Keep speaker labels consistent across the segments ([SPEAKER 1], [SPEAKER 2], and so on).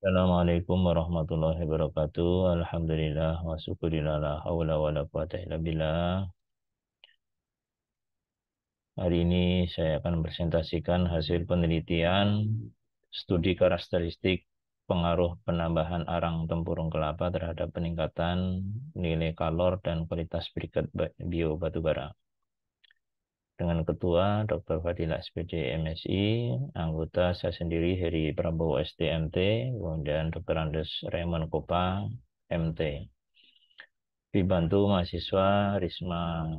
[SPEAKER 1] Assalamualaikum warahmatullahi wabarakatuh. Alhamdulillah wa syukurillah la haula wa la quwata illa billah. Hari ini saya akan presentasikan hasil penelitian studi karakteristik pengaruh penambahan arang tempurung kelapa terhadap peningkatan nilai kalor dan kualitas berikat bio batubara. Dengan Ketua Dr. Fadila SPD MSI, anggota saya sendiri Heri Prabowo STMT, kemudian Dr. Andes Raymond Kopa MT. Dibantu mahasiswa Risma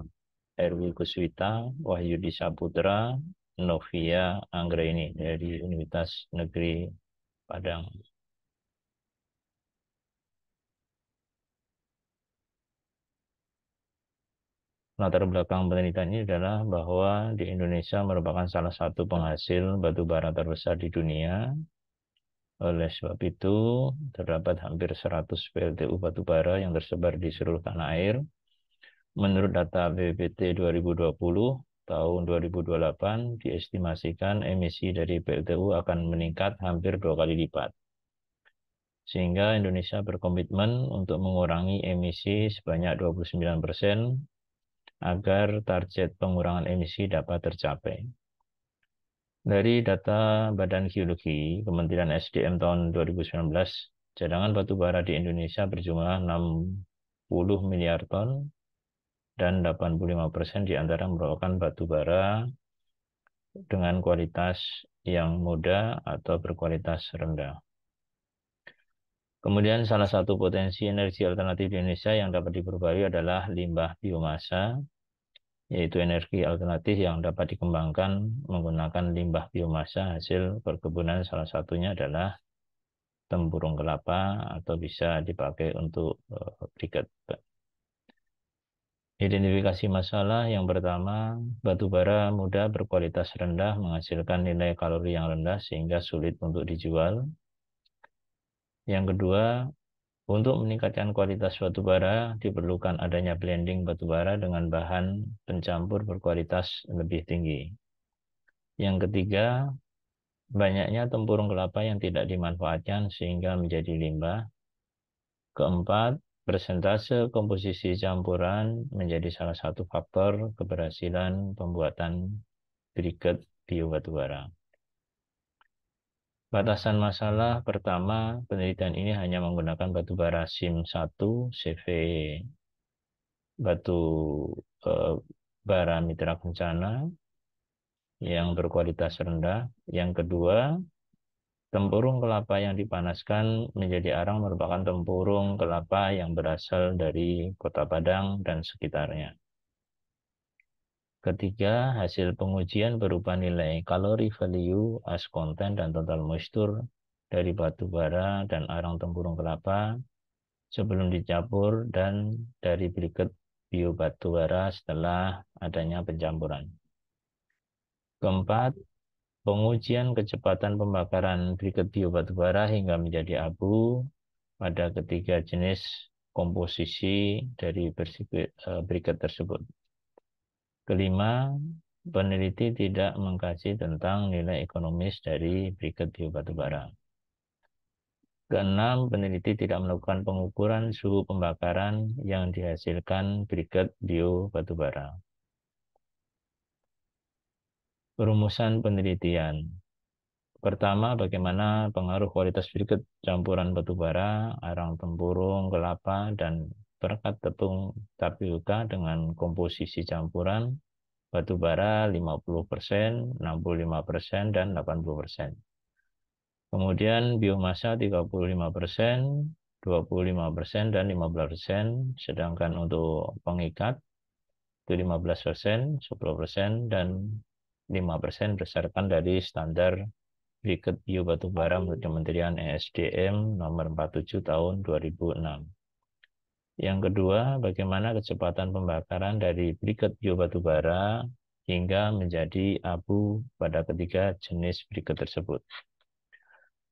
[SPEAKER 1] Erwi Kuswita, Wahyudi Saputra, Novia Anggraini dari Universitas Negeri Padang. Latar belakang penelitian ini adalah bahwa di Indonesia merupakan salah satu penghasil batu bara terbesar di dunia. Oleh sebab itu, terdapat hampir 100 PLTU batu bara yang tersebar di seluruh tanah air. Menurut data BPPT 2020, tahun 2028 diestimasikan emisi dari PLTU akan meningkat hampir 2 kali lipat. Sehingga Indonesia berkomitmen untuk mengurangi emisi sebanyak 29% agar target pengurangan emisi dapat tercapai. Dari data Badan Geologi Kementerian SDM tahun 2019, cadangan batu bara di Indonesia berjumlah 60 miliar ton dan 85% di antara merupakan batu bara dengan kualitas yang mudah atau berkualitas rendah. Kemudian salah satu potensi energi alternatif di Indonesia yang dapat diperbarui adalah limbah biomasa, yaitu energi alternatif yang dapat dikembangkan menggunakan limbah biomasa hasil perkebunan, salah satunya adalah tempurung kelapa atau bisa dipakai untuk briket. Identifikasi masalah yang pertama, batu bara muda berkualitas rendah menghasilkan nilai kalori yang rendah sehingga sulit untuk dijual. Yang kedua, untuk meningkatkan kualitas batu bara diperlukan adanya blending batu bara dengan bahan pencampur berkualitas lebih tinggi. Yang ketiga, banyaknya tempurung kelapa yang tidak dimanfaatkan sehingga menjadi limbah. Keempat, persentase komposisi campuran menjadi salah satu faktor keberhasilan pembuatan briket bio batubara. Batasan masalah pertama, penelitian ini hanya menggunakan batubara SIM1 CV batu bara mitra kencana yang berkualitas rendah. Yang kedua, tempurung kelapa yang dipanaskan menjadi arang merupakan tempurung kelapa yang berasal dari Kota Padang dan sekitarnya. Ketiga, hasil pengujian berupa nilai kalori value, ash content, dan total moisture dari batu bara dan arang tempurung kelapa sebelum dicampur dan dari briket bio batu bara setelah adanya pencampuran. Keempat, pengujian kecepatan pembakaran briket bio batubara hingga menjadi abu pada ketiga jenis komposisi dari briket tersebut. Kelima, peneliti tidak mengkaji tentang nilai ekonomis dari briket bio batubara. Keenam, peneliti tidak melakukan pengukuran suhu pembakaran yang dihasilkan briket bio batubara. Perumusan penelitian. Pertama, bagaimana pengaruh kualitas briket campuran batu bara, arang tempurung, kelapa, dan perekat tepung tapioka dengan komposisi campuran batu bara 50%, 65%, dan 80%. Kemudian biomasa 35%, 25%, dan 15%, sedangkan untuk pengikat itu 15%, 10%, dan 5% berdasarkan dari standar briket bio batubara menurut Kementerian ESDM nomor 47 tahun 2006. Yang kedua, bagaimana kecepatan pembakaran dari briket bio batubara hingga menjadi abu pada ketiga jenis briket tersebut.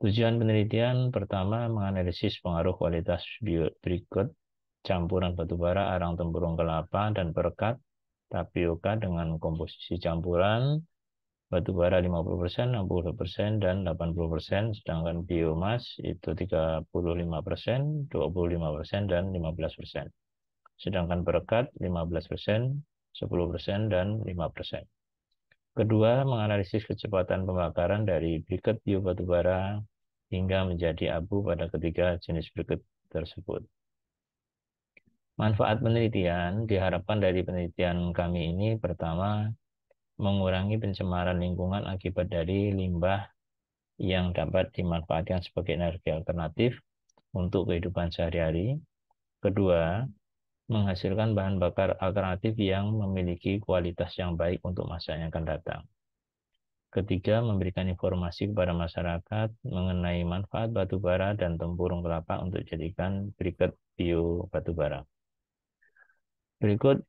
[SPEAKER 1] Tujuan penelitian pertama menganalisis pengaruh kualitas briket campuran batubara, arang tempurung kelapa, dan perekat tapioka dengan komposisi campuran batu bara 50%, 60%, dan 80%, sedangkan biomas itu 35%, 25%, dan 15%. Sedangkan perekat 15%, 10%, dan 5%. Kedua, menganalisis kecepatan pembakaran dari briket bio batubara hingga menjadi abu pada ketiga jenis briket tersebut. Manfaat penelitian diharapkan dari penelitian kami ini pertama, mengurangi pencemaran lingkungan akibat dari limbah yang dapat dimanfaatkan sebagai energi alternatif untuk kehidupan sehari-hari. Kedua, menghasilkan bahan bakar alternatif yang memiliki kualitas yang baik untuk masa yang akan datang. Ketiga, memberikan informasi kepada masyarakat mengenai manfaat batu bara dan tempurung kelapa untuk dijadikan briket bio batubara. Berikut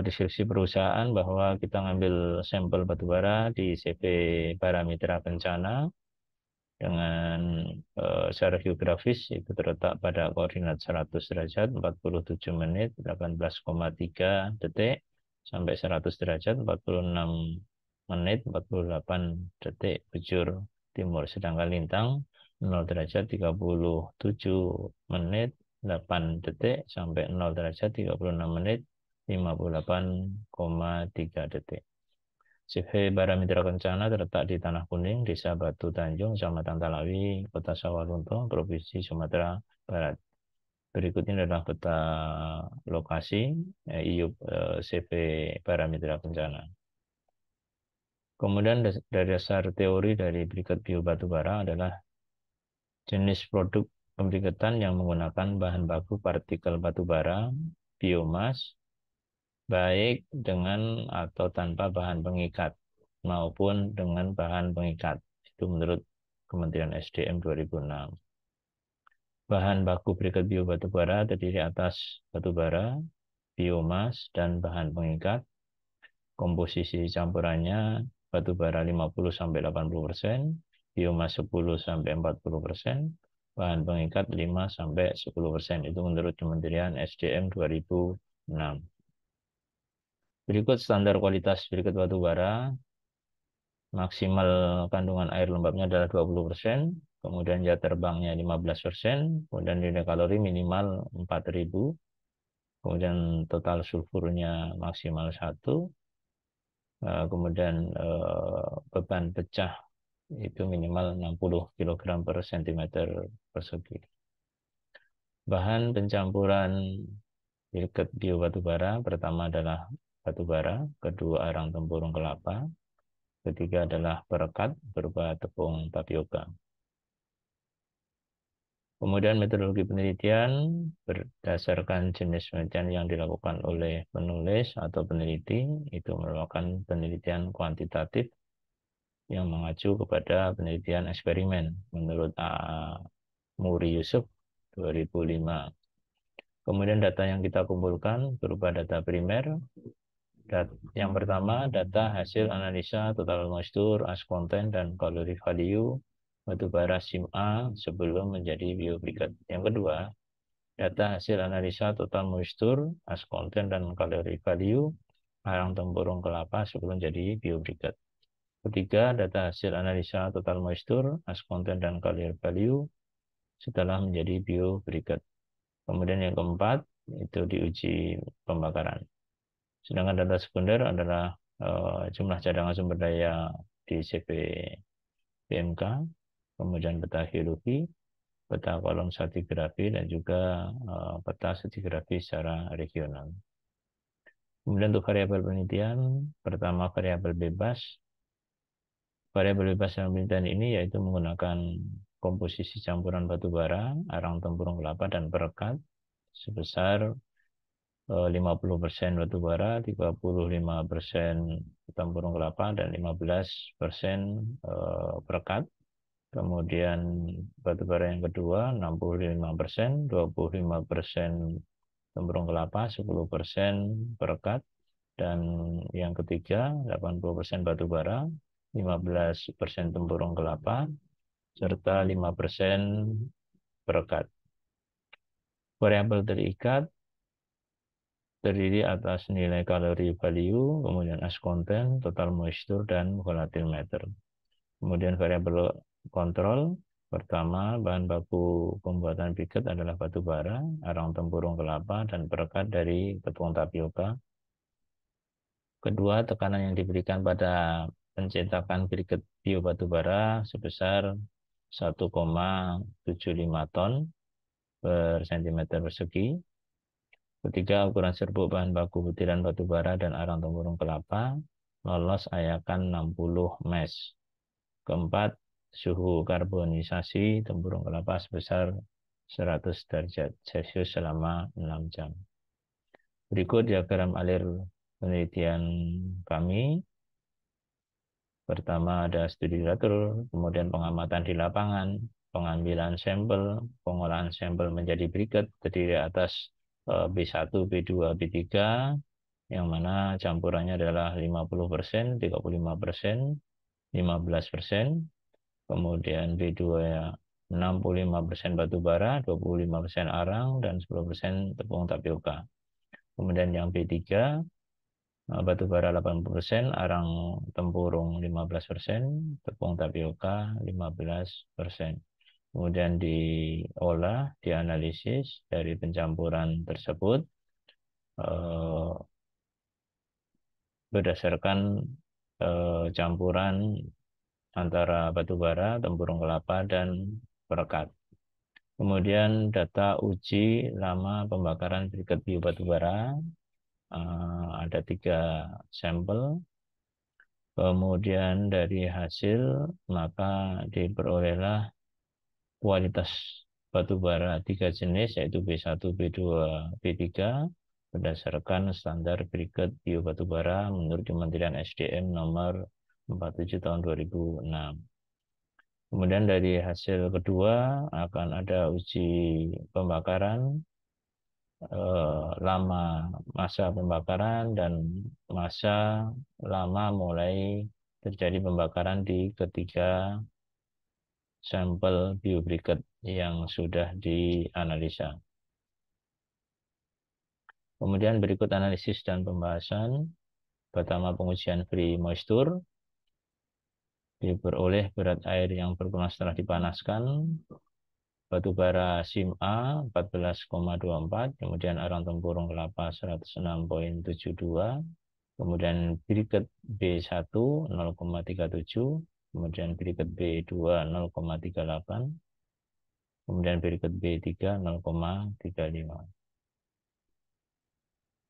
[SPEAKER 1] deskripsi perusahaan bahwa kita ngambil sampel batubara di CV Paramitra Kencana dengan secara geografis itu terletak pada koordinat 100 derajat 47 menit 18,3 detik sampai 100 derajat 46 menit 48 detik bujur timur, sedangkan lintang 0 derajat 37 menit 8 detik sampai 0 derajat 36 menit 58,3 detik. CV Baramitra Kencana terletak di Tanah Kuning, Desa Batu Tanjung, Kecamatan Talawi, Kota Sawalunto, Provinsi Sumatera Barat. Berikut ini adalah peta lokasi IUP CV Baramitra Kencana. Kemudian dari dasar teori dari briket bio batubara adalah jenis produk pembriketan yang menggunakan bahan baku partikel batubara, biomas, baik dengan atau tanpa bahan pengikat maupun dengan bahan pengikat. Itu menurut Kementerian SDM 2006. Bahan baku briket bio batubara terdiri atas batubara, biomas, dan bahan pengikat. Komposisi campurannya batubara 50-80%, biomas 10-40%, bahan pengikat 5-10%. Itu menurut Kementerian SDM 2006. Berikut standar kualitas briket batubara. Maksimal kandungan air lembabnya adalah 20%, kemudian zat terbangnya 15%, kemudian nilai kalori minimal 4.000, kemudian total sulfurnya maksimal 1, kemudian beban pecah itu minimal 60 kg per cm persegi. Bahan pencampuran briket bio batubara pertama adalah batubara, kedua arang tempurung kelapa, ketiga adalah perekat berupa tepung tapioka. Kemudian metodologi penelitian berdasarkan jenis penelitian yang dilakukan oleh penulis atau peneliti itu merupakan penelitian kuantitatif yang mengacu kepada penelitian eksperimen menurut Muri Yusuf 2005. Kemudian data yang kita kumpulkan berupa data primer. Yang pertama, data hasil analisa total moisture, ash content, dan kalori value batubara SIM-A sebelum menjadi biobriket. Yang kedua, data hasil analisa total moisture, ash content, dan kalori value arang tempurung kelapa sebelum jadi biobriket. Ketiga, data hasil analisa total moisture, ash content, dan kalori value setelah menjadi biobriket. Kemudian yang keempat, itu diuji pembakaran. Sedangkan data sekunder adalah jumlah cadangan sumber daya di CV PMK, kemudian peta geologi, peta kolom stratigrafi, dan juga peta stratigrafi secara regional. Kemudian untuk variabel penelitian, pertama variabel bebas. Variabel bebas dalam penelitian ini yaitu menggunakan komposisi campuran batu bara, arang tempurung kelapa, dan perekat sebesar 50% batu bara, 35% tempurung kelapa, dan 15% perekat. Kemudian batu bara yang kedua 65%, 25% tempurung kelapa, 10% perekat. Dan yang ketiga 80% batu bara, 15% tempurung kelapa, serta 5% perekat. Variabel terikat terdiri atas nilai kalori value, kemudian as content, total moisture, dan volatile matter. Kemudian variabel kontrol, pertama bahan baku pembuatan briket adalah batu bara, arang tempurung kelapa, dan perekat dari tepung tapioka. Kedua, tekanan yang diberikan pada pencetakan briket bio batu bara sebesar 1,75 ton per cm persegi. Ketiga, ukuran serbuk bahan baku butiran batu bara dan arang tempurung kelapa lolos ayakan 60 mes. Keempat, suhu karbonisasi tempurung kelapa sebesar 100 derajat Celcius selama 6 jam. Berikut diagram alir penelitian kami. Pertama ada studi literatur, kemudian pengamatan di lapangan, pengambilan sampel, pengolahan sampel menjadi briket terdiri atas B1, B2, B3, yang mana campurannya adalah 50%, 35%, 15%, kemudian B2 ya 65% batu bara, 25% arang, dan 10% tepung tapioka. Kemudian yang B3 batu bara 80%, arang tempurung 15%, tepung tapioka 15%. Kemudian diolah, dianalisis dari pencampuran tersebut berdasarkan campuran antara batu bara, tempurung kelapa, dan perekat. Kemudian data uji lama pembakaran briket bio batu bara, ada 3 sampel. Kemudian dari hasil maka diperolehlah kualitas batu bara 3 jenis yaitu B1, B2, B3 berdasarkan standar briket bio batu bara menurut Kementerian SDM nomor 47 tahun 2006. Kemudian dari hasil kedua akan ada uji pembakaran lama masa pembakaran dan masa lama mulai terjadi pembakaran di ketiga sampel biobriket yang sudah dianalisa. Kemudian berikut analisis dan pembahasan. Pertama, pengujian free moisture. Diperoleh berat air yang berkurang setelah dipanaskan. Batu bara SIM A 14,24, kemudian arang tempurung kelapa 106,72, kemudian briket B1 0,37, kemudian briket B2 0,38, kemudian briket B3 0,35.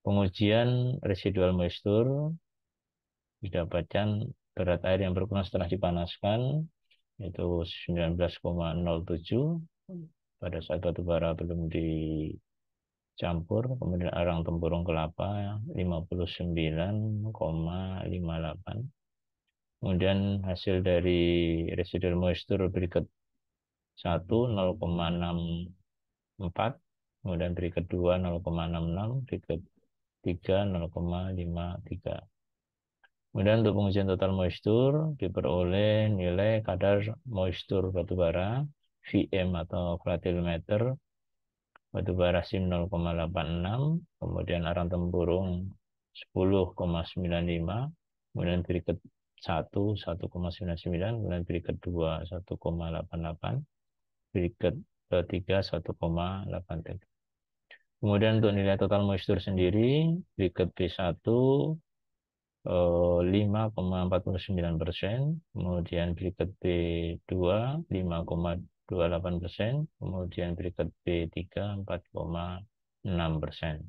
[SPEAKER 1] Pengujian residual moisture didapatkan berat air yang berkurang setelah dipanaskan yaitu 19,07 pada saat batu bara belum dicampur, kemudian arang tempurung kelapa 59,58. Kemudian hasil dari residual moisture briket 1 0,64, kemudian briket 2 0,66, briket 3 0,53. Kemudian untuk pengujian total moisture diperoleh nilai kadar moisture batubara VM atau volatile matter batubara SIM 0,86, kemudian arang tempurung 10,95, kemudian briket 1 1,99, kemudian briket 2 1,88, briket 3 1,83. Kemudian untuk nilai total moisture sendiri briket B1 5,49%, kemudian briket B2 5,28%, kemudian briket B3 4,6%.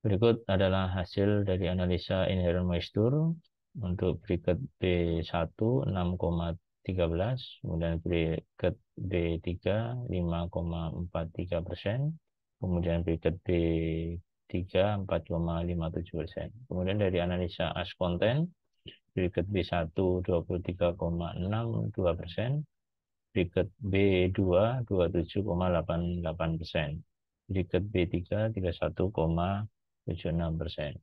[SPEAKER 1] Berikut adalah hasil dari analisa inherent moisture untuk briket B1 6,13, kemudian briket B3 5,43%, kemudian briket B3 4,57%. Kemudian dari analisa as content, briket B1 23,62%, briket B2 27,88%, briket B3 31,76%.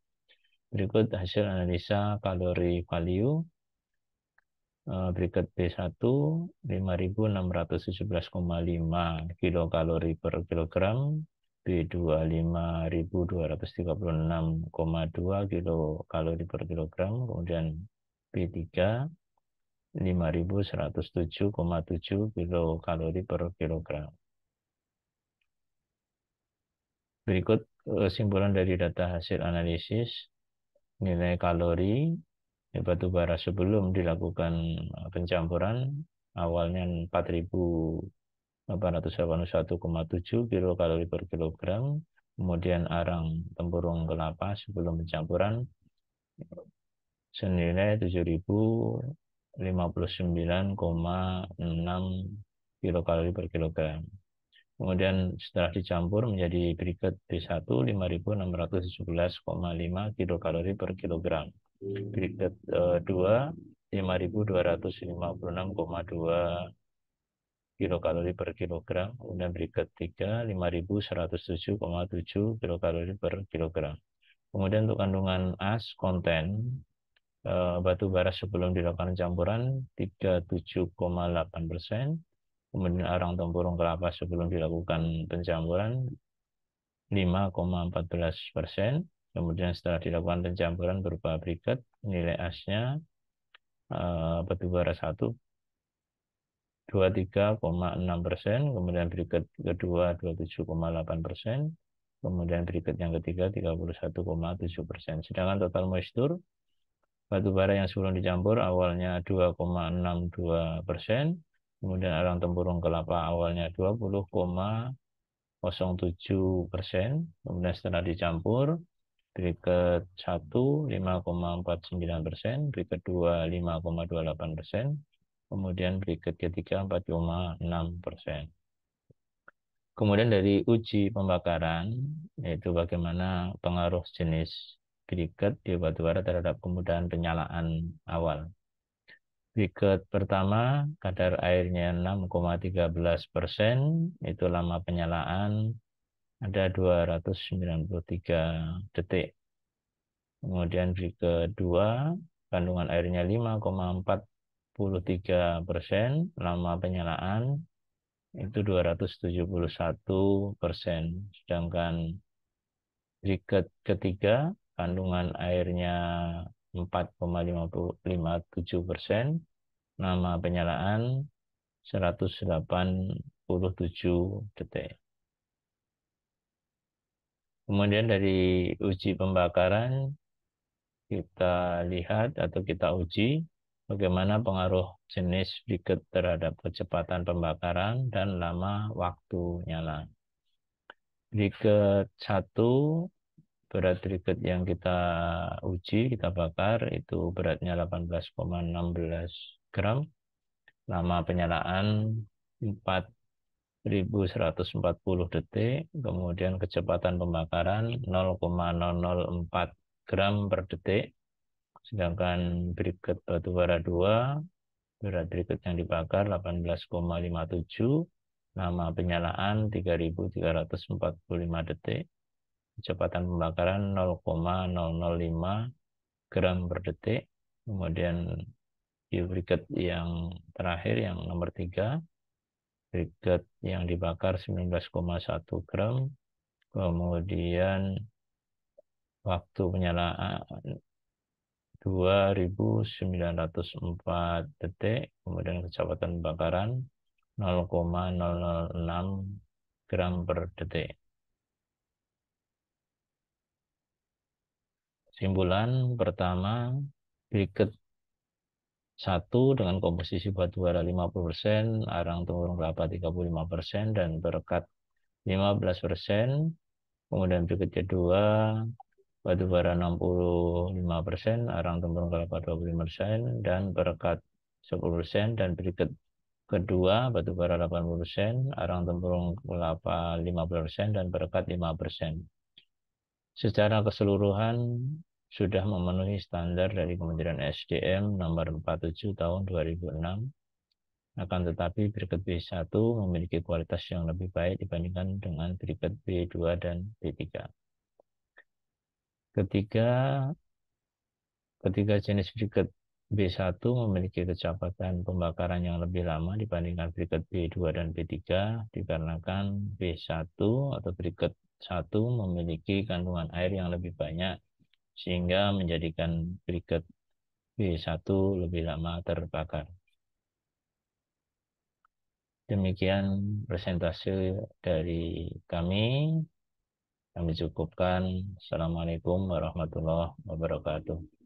[SPEAKER 1] Berikut hasil analisa kalori value. Briket B1 5.617,5 kilokalori per kilogram, B2 5.236,2 kilokalori per kilogram, kemudian B3 5.107,7 kilokalori per kilogram. Berikut kesimpulan dari data hasil analisis nilai kalori batu bara sebelum dilakukan pencampuran awalnya 4.881,7 kilokalori per kilogram, kemudian arang tempurung kelapa sebelum pencampuran senilai 7.059,6 kilokalori per kilogram. Kemudian setelah dicampur menjadi briket B1 5.617,5 kilokalori per kilogram. Briket 2 5.256,2 kilokalori per kilogram. Kemudian briket 3 5.107,7 kilokalori per kilogram. Kemudian untuk kandungan as konten batu bara sebelum dilakukan campuran 37,8%. Kemudian arang tempurung kelapa sebelum dilakukan pencampuran 5,14%. Kemudian setelah dilakukan pencampuran berupa briket, nilai asnya batu bara 1 23,6%, kemudian briket kedua 27,8%, kemudian briket yang ketiga 31,7%. Sedangkan total moistur batu bara yang sebelum dicampur awalnya 2,62%, kemudian arang tempurung kelapa awalnya 20,07%, kemudian setelah dicampur briket 1 5,49%, briket 2 5,28%, kemudian briket ketiga 4,6%. Kemudian dari uji pembakaran, yaitu bagaimana pengaruh jenis briket di batu bara terhadap kemudahan penyalaan awal. Briket pertama, kadar airnya 6,13%, itu lama penyalaan ada 293 detik. Kemudian briket kedua, kandungan airnya 5,43%, lama penyalaan itu 271%. Sedangkan briket ketiga, kandungan airnya 4,57%, lama penyalaan 187 detik. Kemudian dari uji pembakaran, kita lihat atau kita uji bagaimana pengaruh jenis briket terhadap kecepatan pembakaran dan lama waktu nyala. Briket 1, berat briket yang kita uji, kita bakar, itu beratnya 18,16 gram. Lama penyalaan 4.140 detik, kemudian kecepatan pembakaran 0,004 gram per detik. Sedangkan briket batu bara 2, berat briket yang dibakar 18,57, lama penyalaan 3.345 detik, kecepatan pembakaran 0,005 gram per detik. Kemudian di briket yang terakhir, yang nomor 3, briket yang dibakar 19,1 gram, kemudian waktu penyalaan 2.904 detik, kemudian kecepatan pembakaran 0,006 gram per detik. Kesimpulan pertama, briket 1 dengan komposisi batu bara 50%, arang tempurung kelapa 35%, dan perekat 15%. Kemudian briket kedua, batu bara 65%, arang tempurung kelapa 25%, dan perekat 10%. Dan briket kedua, batu bara 80%, arang tempurung kelapa 15%, dan perekat 5%. Secara keseluruhan sudah memenuhi standar dari Kementerian SDM nomor 47 tahun 2006. Akan tetapi briket B1 memiliki kualitas yang lebih baik dibandingkan dengan briket B2 dan B3. Ketiga jenis briket B1 memiliki kecepatan pembakaran yang lebih lama dibandingkan briket B2 dan B3 dikarenakan B1 atau briket 1 memiliki kandungan air yang lebih banyak sehingga menjadikan briket B1 lebih lama terbakar. Demikian presentase dari kami. Kami cukupkan. Assalamualaikum warahmatullahi wabarakatuh.